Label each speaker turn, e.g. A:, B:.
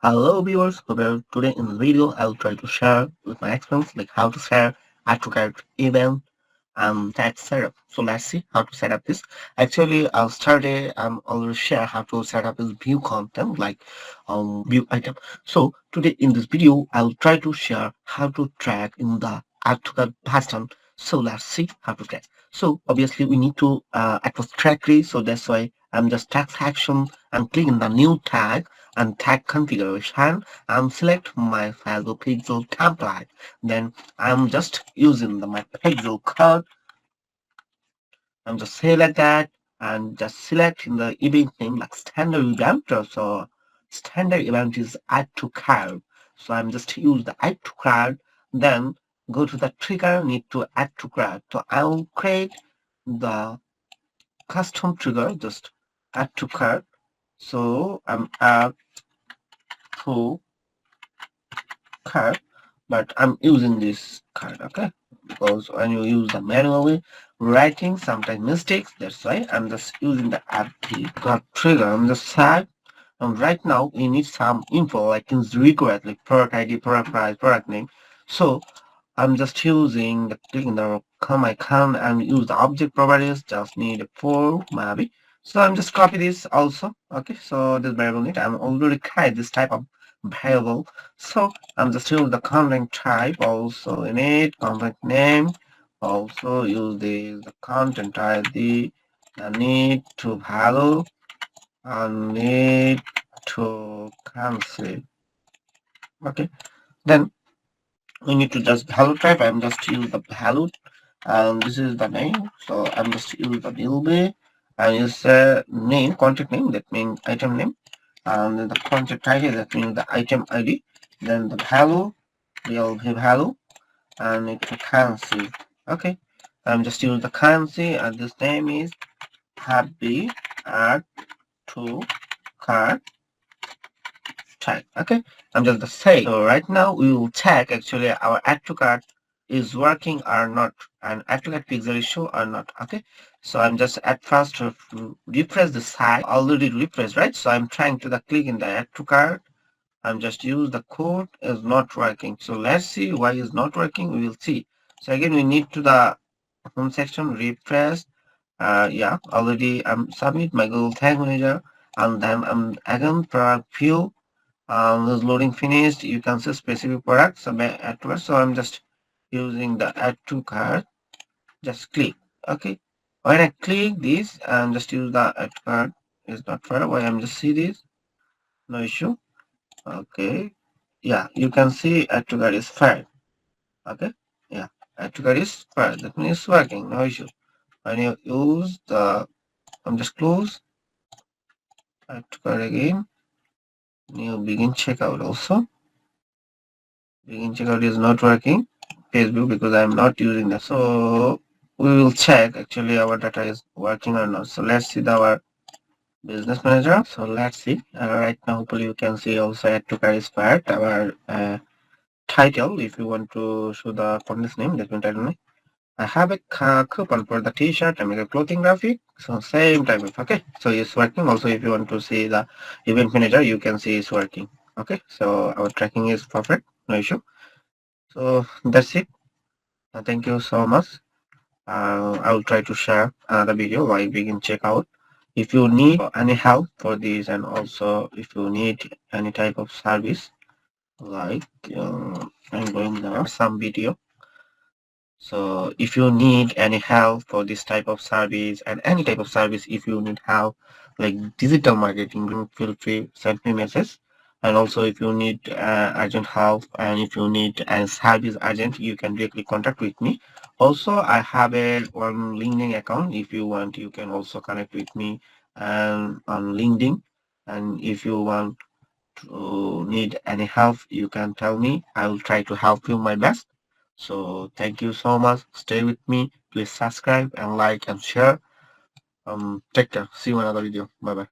A: Hello viewers, today in this video I'll try to share with my experience like how to share add to cart event and tag setup. So let's see how to set up this. Actually I'll start already share how to set up this view content like view item. So today in this video I'll try to share how to track in the add to cart button. So let's see how to track. So obviously we need to access trackery, so that's why I'm just tag action and click in the new tag and tag configuration and select my Facebook pixel template. Then I'm just using my pixel code. I'm just select that and just select in the event name like standard event. So standard event is add to card. So I'm just use the add to card. Then go to the trigger, need to add to card. So I'll create the custom trigger, just add to card. So I'm add to card, but I'm using this card, okay? Because when you use the manually writing, sometimes mistakes. That's why I'm just using the RT card trigger. I'm just sad. And right now we need some info like is required, like product ID, product price, product name. So I'm just using the clicking the come icon and use the object properties. Just need a 4 maybe. So I'm just copy this also. Okay, so this variable need I'm already create this type of variable. So I'm just use the content type also in it, content name. Also use the content ID, the need to value and need to cancel. Okay, then we need to just value type. I'm just use the value and this is the name, so I'm just use the will be and use name, contact name, that means item name, and then the contact ID, that means the item ID, then the value will be value and it will currency. Okay, I'm just use the currency and this name is happy add to cart tag. Okay, I'm just the same. So right now we will check actually our add to cart is working or not, and add to cart pixel is show or not. Okay, so I'm just at first to refresh the site, already refreshed, right? So I'm trying to the click in the add to cart. I'm just use the code is not working. So let's see why is not working. We will see. So again we need to the home section refresh. Yeah, already I'm submit my Google Tag Manager, and then I'm again product view. This loading finished. You can see specific products at first. So I'm just using the add to cart. Just click. Okay. When I click this, I'm just use the add to cart. Is not fair. Why I'm just see this. No issue. Okay. Yeah, you can see add to cart is fair. Okay. Yeah, add to cart is fair. That means it's working. No issue. When you use the, I'm just close. Add to cart again. New begin checkout also. Begin checkout is not working. Facebook because I'm not using that. So we will check actually our data is working or not. So let's see our business manager. So let's see. Right now, hopefully you can see also add to carry part our title. If you want to show the content's name, let me title name. I have a coupon for the t-shirt and make a clothing graphic. So same type of, okay. So it's working. Also, if you want to see the event manager, you can see it's working. Okay. So our tracking is perfect. No issue. So that's it. Thank you so much. I will try to share another video while we can check out. If you need any help for this, and also if you need any type of service, like I'm going there some video. So if you need any help for this type of service and any type of service, if you need help like digital marketing, feel free send me message. And also if you need urgent help and if you need a service urgent, you can directly contact with me. Also, I have a one LinkedIn account. If you want, you can also connect with me on LinkedIn. And if you want to need any help, you can tell me. I will try to help you my best. So thank you so much. Stay with me. Please subscribe and like and share. Take care. See you in another video. Bye bye.